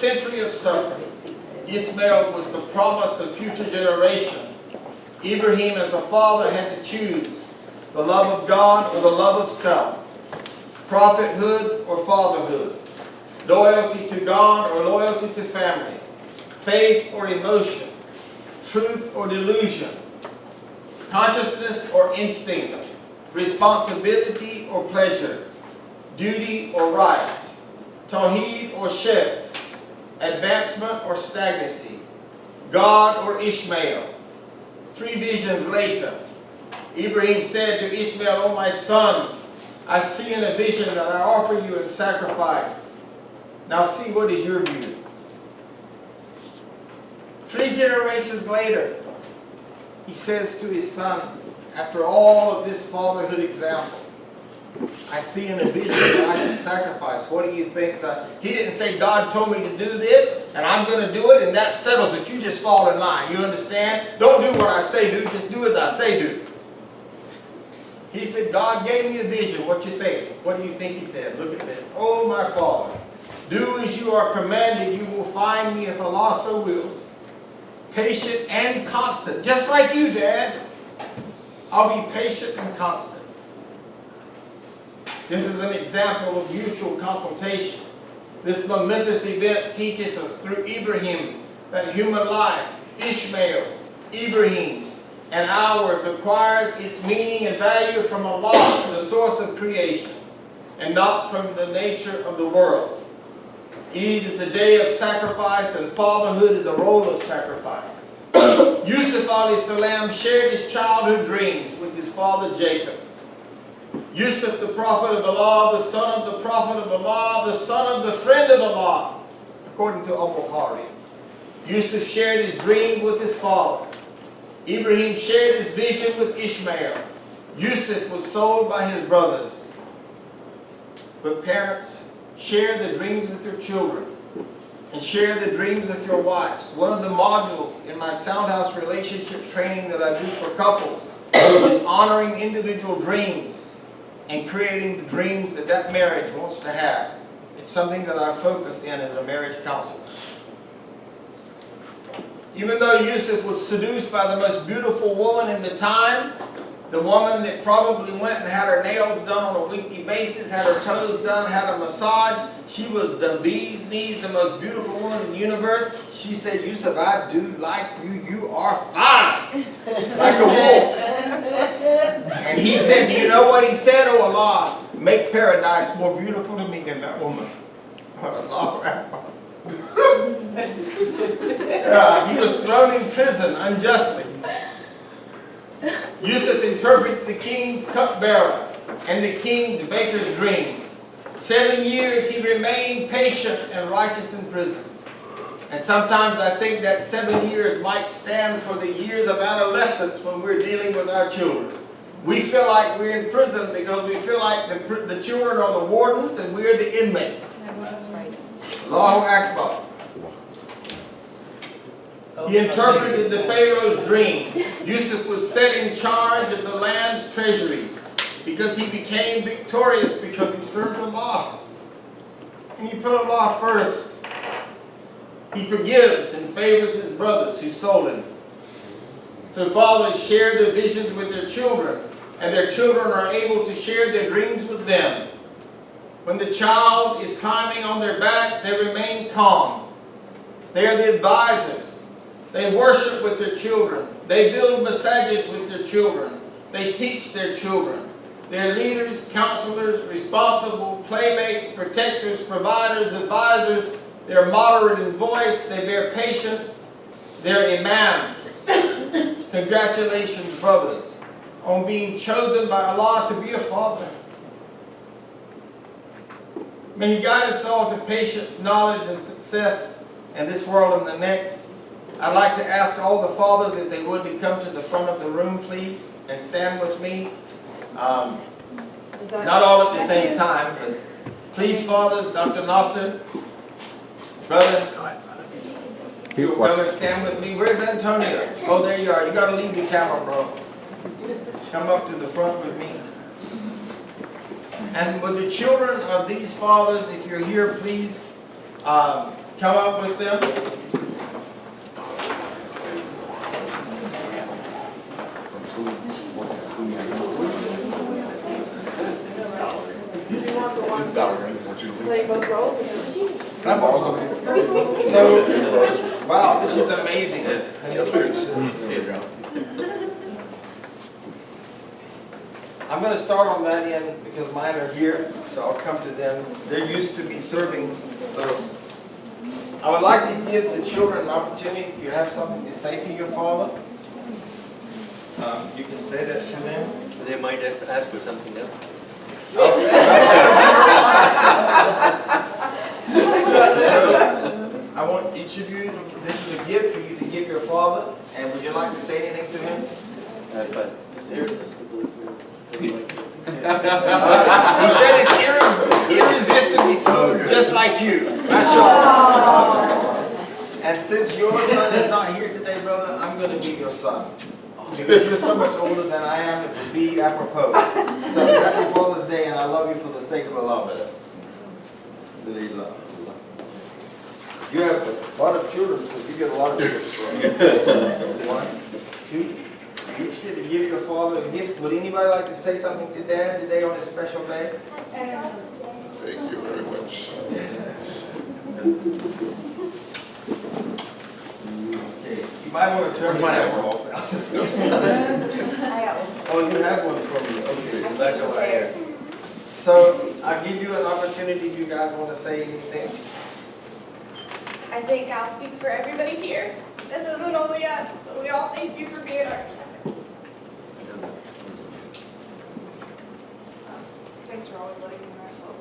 century of suffering. Ishmael was the promise of future generation. Ibrahim as a father had to choose the love of God or the love of self, prophethood or fatherhood, loyalty to God or loyalty to family, faith or emotion, truth or delusion, consciousness or instinct, responsibility or pleasure, duty or right, tawheed or shirk, advancement or stagnancy, God or Ishmael. 3 visions later, Ibrahim said to Ishmael, "O my son, I see in a vision that I offer you in sacrifice. Now see, what is your view?" 3 generations later, he says to his son, after all of this fatherhood example, "I see in a vision that I should sacrifice. What do you think, son?" He didn't say, "God told me to do this, and I'm going to do it, and that settles it. You just fall in line." You understand? Don't do what I say do, just do as I say do. He said, "God gave me a vision. What you think?" What do you think he said? Look at this. "Oh, my father, do as you are commanded. You will find me if Allah so wills. Patient and constant." Just like you, Dad. I'll be patient and constant. This is an example of mutual consultation. This momentous event teaches us through Ibrahim that human life, Ishmael's, Ibrahim's, and ours, acquires its meaning and value from Allah, the source of creation, and not from the nature of the world. Eid is a day of sacrifice, and fatherhood is a role of sacrifice. Yusuf alayhi salam shared his childhood dreams with his father Jacob. Yusuf, the prophet of Allah, the son of the prophet of Allah, the son of the friend of Allah, according to Al-Bukhari. Yusuf shared his dream with his father. Ibrahim shared his vision with Ishmael. Yusuf was sold by his brothers. But parents, share the dreams with your children, and share the dreams with your wives. One of the modules in my Sound House relationship training that I do for couples is honoring individual dreams and creating the dreams that that marriage wants to have. It's something that I focus in as a marriage counselor. Even though Yusuf was seduced by the most beautiful woman in the time, the woman that probably went and had her nails done on a weekly basis, had her toes done, had a massage, she was the bee's knees, the most beautiful woman in the universe. She said, "Yusuf, I do like you. You are fine, like a wolf." And he said, "Do you know what he said? Oh Allah, make paradise more beautiful to me than that woman." He was thrown in prison unjustly. Yusuf interpreted the king's cupbearer and the king's baker's dream. 7 years he remained patient and righteous in prison. And sometimes I think that 7 years might stand for the years of adolescence when we're dealing with our children. We feel like we're in prison because we feel like the children are the wardens and we're the inmates. That's right. Allahu Akbar. He interpreted the Pharaoh's dream. Yusuf was set in charge of the land's treasuries because he became victorious because he served Allah. And he put Allah first. He forgives and favors his brothers who sold him. So fathers share their visions with their children, and their children are able to share their dreams with them. When the child is climbing on their back, they remain calm. They are the advisors. They worship with their children. They build masajids with their children. They teach their children. They're leaders, counselors, responsible, playmates, protectors, providers, advisors. They're moderate in voice. They bear patience. They're imams. Congratulations, brothers, on being chosen by Allah to be a father. May He guide us all to patience, knowledge, and success in this world and the next. I'd like to ask all the fathers if they would to come to the front of the room, please, and stand with me. Not all at the same time, but please, fathers, Dr. Nasser, brother, you will come and stand with me. Where's Antonio? Oh, there you are. You got to leave the camera, bro. Come up to the front with me. And with the children of these fathers, if you're here, please come up with them. Play both roles and just cheat. Can I borrow something? So, wow, this is amazing. I'm going to start on that end because mine are here, so I'll come to them. They're used to be serving. So I would like to give the children an opportunity. If you have something to say to your father, you can say that to them. They might ask for something else. So, I want each of you, this is a gift for you to give your father, and would you like to say anything to him? But it's irresistible, isn't it? He said it's irresistibly smooth, just like you. Mashallah. And since your son is not here today, brother, I'm going to be your son. Because you're so much older than I am, it would be apropos. So happy Father's Day, and I love you for the sake of Allah, brother. You have a lot of children, so you get a lot of gifts. One, two. Each get to give your father a gift. Would anybody like to say something to Dad today on his special day? Thank you very much. Okay. You might want to turn your camera off. Oh, you have one for me. Okay, that's over here. So I give you an opportunity. If you guys want to say anything? I think I'll speak for everybody here. This isn't only us, but we all thank you for being our shepherd. Thanks for always letting me myself.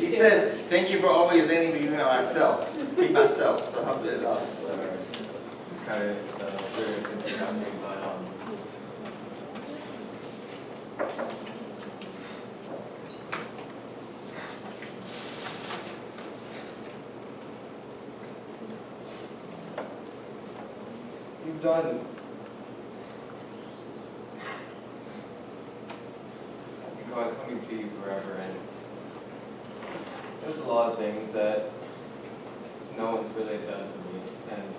She said, "Thank you for always letting me be myself, be myself." So alhamdulillah. Kind of very interesting, but You've done. God coming to you forever, and there's a lot of things that no one's really done for me, and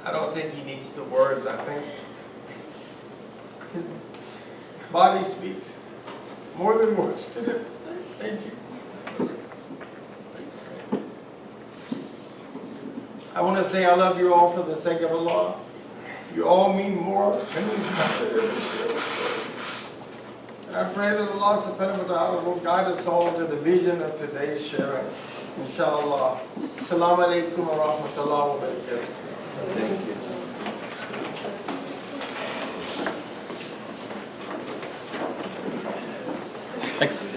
I don't think he needs the words. I think his body speaks more than words can ever say. Thank you. I want to say I love you all for the sake of Allah. You all mean more than we could ever share. And I pray that Allah subhanahu wa ta'ala will guide us all to the vision of today's sharing. Inshallah. Assalamu alaikum wa rahmatullahi wa barakatuh. thank you. Thanks.